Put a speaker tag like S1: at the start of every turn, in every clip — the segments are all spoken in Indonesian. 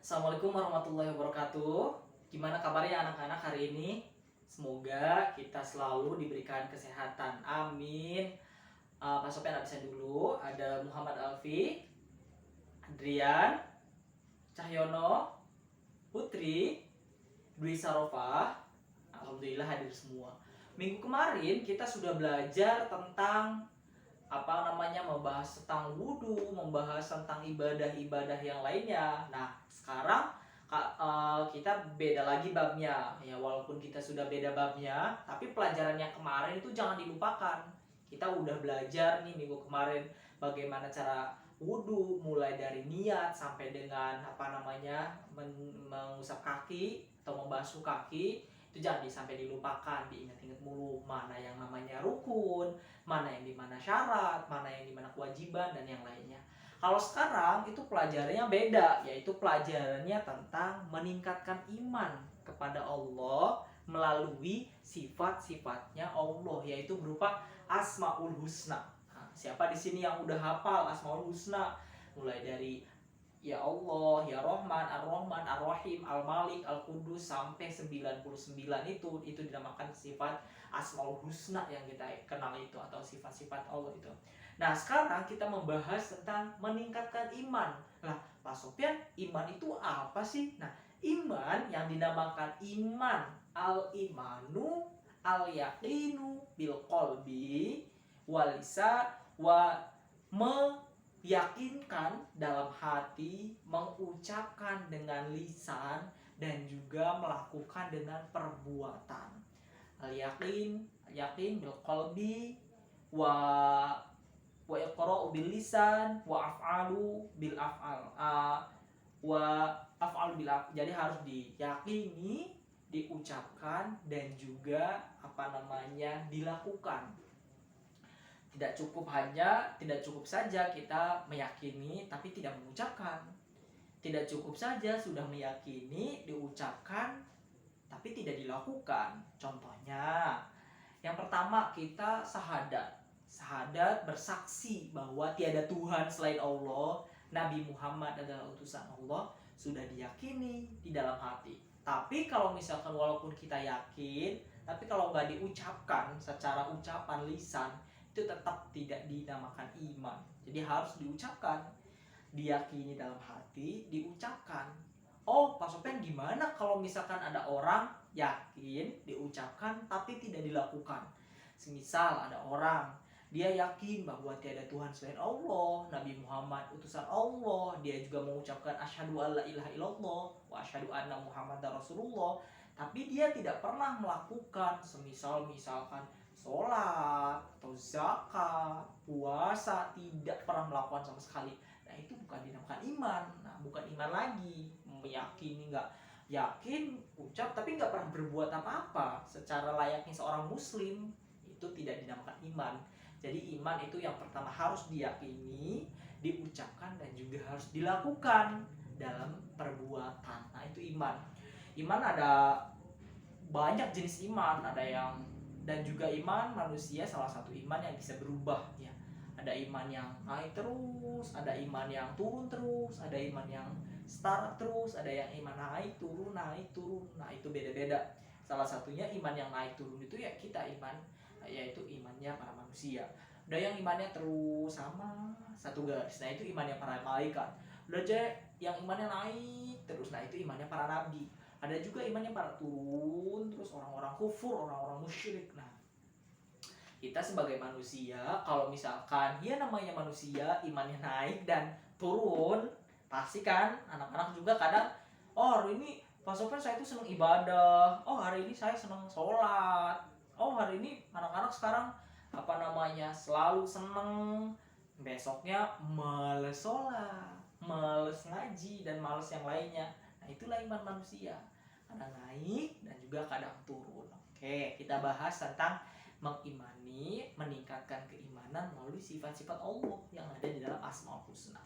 S1: Assalamualaikum warahmatullahi wabarakatuh. Gimana kabarnya anak-anak hari ini? Semoga kita selalu diberikan kesehatan. Amin. Pak Sofian absen dulu. Ada Muhammad Alfi, Adrian, Cahyono, Putri, Dwi Sarofah. Alhamdulillah hadir semua. Minggu kemarin kita sudah belajar tentang membahas tentang wudhu, membahas tentang ibadah-ibadah yang lainnya. Nah, sekarang kita beda lagi babnya. Ya, walaupun kita sudah beda babnya, tapi pelajaran yang kemarin itu jangan dilupakan. Kita udah belajar nih minggu kemarin bagaimana cara wudhu, mulai dari niat sampai dengan mengusap kaki atau membasuh kaki. Itu jangan sampai dilupakan, diingat-ingat mulu mana yang namanya rukun, mana yang dimana syarat, mana yang dimana kewajiban, dan yang lainnya. Kalau sekarang itu pelajarannya beda, yaitu pelajarannya tentang meningkatkan iman kepada Allah melalui sifat-sifatnya Allah, yaitu berupa Asmaul Husna. Nah, siapa di sini yang udah hafal Asmaul Husna? Mulai dari Ya Allah, Ya Rahman, Ar-Rahman, Ar-Rahim, Al-Malik, Al-Qudus sampai 99 itu dinamakan sifat Asmaul Husna yang kita kenal itu, atau sifat-sifat Allah itu. Nah, sekarang kita membahas tentang meningkatkan iman. Nah, Pak Sofyan, iman itu apa sih? Nah, iman yang dinamakan iman, al-imanu, al-yaqinu bil qalbi walisa wa yakinkan dalam hati, mengucapkan dengan lisan, dan juga melakukan dengan perbuatan. Al-yakin, yakin bil qalbi wa iqra'u bil lisan wa af'alu bil af'al. Jadi harus diyakini, diucapkan, dan juga dilakukan. Tidak cukup saja kita meyakini tapi tidak mengucapkan. Tidak cukup saja sudah meyakini, diucapkan tapi tidak dilakukan. Contohnya, yang pertama kita Sahadat bersaksi bahwa tiada Tuhan selain Allah, Nabi Muhammad adalah utusan Allah, sudah diyakini di dalam hati. Tapi kalau misalkan walaupun kita yakin, tapi kalau nggak diucapkan secara ucapan lisan, itu tetap tidak dinamakan iman. Jadi harus diucapkan, diyakini dalam hati, diucapkan. Oh, Pak Sofian, gimana kalau misalkan ada orang yakin, diucapkan, tapi tidak dilakukan? Semisal ada orang, dia yakin bahwa tiada Tuhan selain Allah, Nabi Muhammad utusan Allah, dia juga mengucapkan asyhadu alla ilaha illallah wa asyhadu anna muhammadar rasulullah, tapi dia tidak pernah melakukan misalkan sholat atau zakat, puasa, tidak pernah melakukan sama sekali. Nah, itu bukan dinamakan iman. Nah, bukan iman lagi. Meyakini, nggak yakin, ucap tapi nggak pernah berbuat apa-apa secara layaknya seorang muslim, itu tidak dinamakan iman. Jadi iman itu yang pertama harus diyakini, diucapkan, dan juga harus dilakukan dalam perbuatan. Nah, itu iman. Iman ada banyak jenis iman, dan juga iman manusia salah satu iman yang bisa berubah ya. Ada iman yang naik terus, ada iman yang turun terus, ada iman yang start terus, ada yang iman naik turun. Nah, itu beda-beda. Salah satunya iman yang naik turun itu ya kita iman, yaitu imannya para manusia. Ada yang imannya terus sama satu garis, nah itu imannya para malaikat. Ada yang imannya naik terus, nah itu imannya para nabi. Ada juga imannya para turun terus, orang-orang kufur, orang-orang musyrik. Nah, kita sebagai manusia, kalau misalkan ya namanya manusia, imannya naik dan turun, pasti kan anak-anak juga kadang, oh hari ini Pak Sofyan saya itu senang ibadah, oh hari ini saya senang sholat, oh hari ini anak-anak sekarang selalu seneng, besoknya males sholat, males ngaji, dan males yang lainnya. Nah, itulah iman manusia, kadang naik dan juga kadang turun. Oke, kita bahas tentang mengimani, meningkatkan keimanan melalui sifat-sifat Allah yang ada di dalam Asmaul Husna.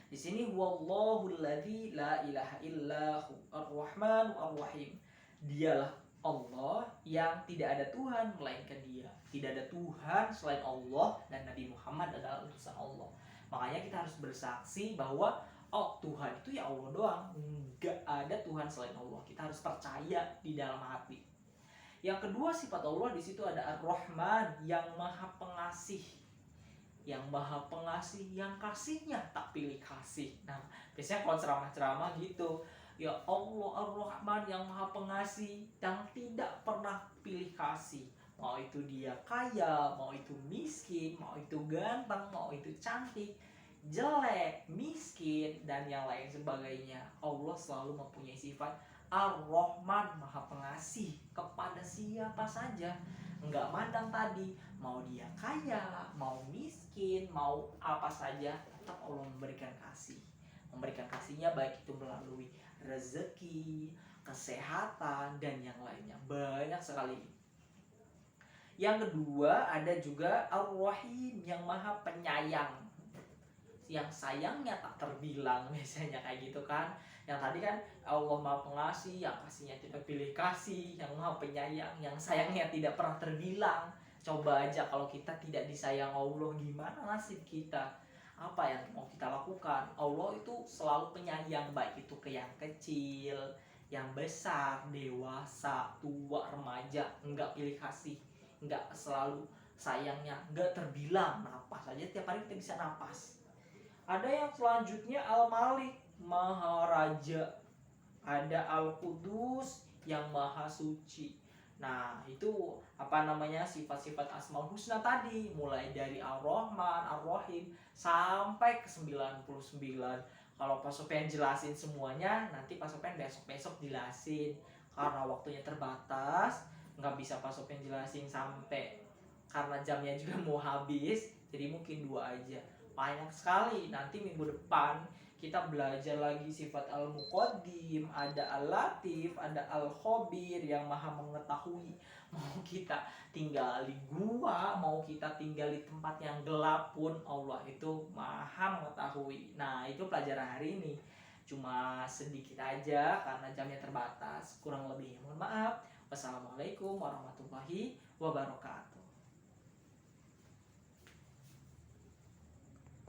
S1: Di sini wallahul ladzi la ilaha illahu ar-rahman ar-rahim. Dialah Allah yang tidak ada Tuhan melainkan Dia. Tidak ada Tuhan selain Allah, dan Nabi Muhammad adalah utusan Allah. Makanya kita harus bersaksi bahwa oh Tuhan itu ya Allah doang, nggak ada Tuhan selain Allah. Kita harus percaya di dalam hati. Yang kedua, sifat Allah di situ ada Ar-Rahman, yang maha pengasih. Yang maha pengasih, yang kasihnya tak pilih kasih. Nah, biasanya kalau ceramah-ceramah gitu, ya Allah Ar-Rahman yang maha pengasih, yang tidak pernah pilih kasih. Mau itu dia kaya, mau itu miskin, mau itu ganteng, mau itu cantik, jelek, miskin, dan yang lain sebagainya. Allah selalu mempunyai sifat Ar-Rahman, maha pengasih kepada siapa saja. Enggak mandang tadi, mau dia kaya, mau miskin, mau apa saja, tetap Allah memberikan kasih. Memberikan kasihnya baik itu melalui rezeki, kesehatan, dan yang lainnya. Banyak sekali. Yang kedua ada juga Ar-Rahim, yang maha penyayang, yang sayangnya tak terbilang. Biasanya kayak gitu kan. Yang tadi kan Allah maha pengasih, yang kasihnya tidak pilih kasih, yang maha penyayang, yang sayangnya tidak pernah terbilang. Coba aja kalau kita tidak disayang Allah, gimana nasib kita? Apa yang mau kita lakukan? Allah itu selalu penyayang, baik itu ke yang kecil, yang besar, dewasa, tua, remaja, enggak pilih kasih, enggak selalu sayangnya, enggak terbilang. Napas aja tiap hari kita bisa napas. Ada yang selanjutnya Al-Malik, Maha Raja. Ada Al-Qudus, yang Maha Suci. Nah, itu sifat-sifat Asmaul Husna tadi, mulai dari Ar-Rahman, Ar-Rahim sampai ke 99. Kalau Pak Sofian jelasin semuanya, nanti Pak Sofian besok-besok jelasin. Karena waktunya terbatas, nggak bisa Pak Sofian jelasin sampai, karena jamnya juga mau habis, jadi mungkin 2 aja. Banyak sekali. Nanti minggu depan kita belajar lagi sifat Al-Muqaddim, ada Al-Latif, ada Al-Khabir, yang maha mengetahui. Mau kita tinggal di gua, mau kita tinggal di tempat yang gelap pun, Allah itu maha mengetahui. Nah, itu pelajaran hari ini. Cuma sedikit aja karena jamnya terbatas. Kurang lebih mohon maaf. Wassalamualaikum warahmatullahi wabarakatuh.